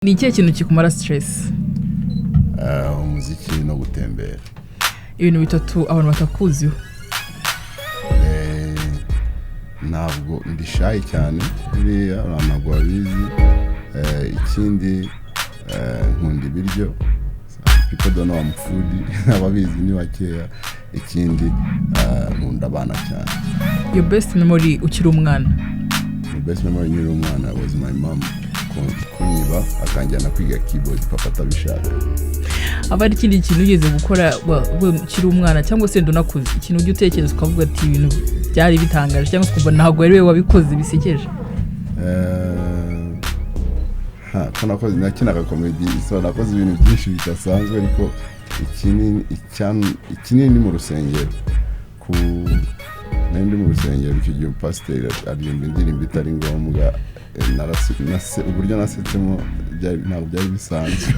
Ni ikihe kintu kikumara stress? Umuziki no gutembera. Ibintu bitatu abantu batakuziho. Ntabwo ndishaye cyane buriya ntabwo babizi. Ikindi nkunda ibiryo. People don't know I'm foodie. Ababizi ni bakeya. Ikindi nkunda abana cyane. Your best memory ukiri umwana? My best memory nkiri umwana was my mom kunyiba akanjyana kwiga keyboard papa atabishaka. Abari ikindi kintu ugeze gukora ukiri umwana cyangwa se ndonakuze ikintu ujye utekereza ukavuga ati ibintu byari bitangaje cyangwa se kuva ntabwo ari we wabikoze bisekeje? Ko nakoze nakinaga comedy so nakoze ibintu byinshi bidasanzwe ariko ikinini mu rusengero nende mu rusengero icyo gihe pastor aririmba indirimbo itari ngombwa uburyo nasetsemo ntabwo byari bisanzwe.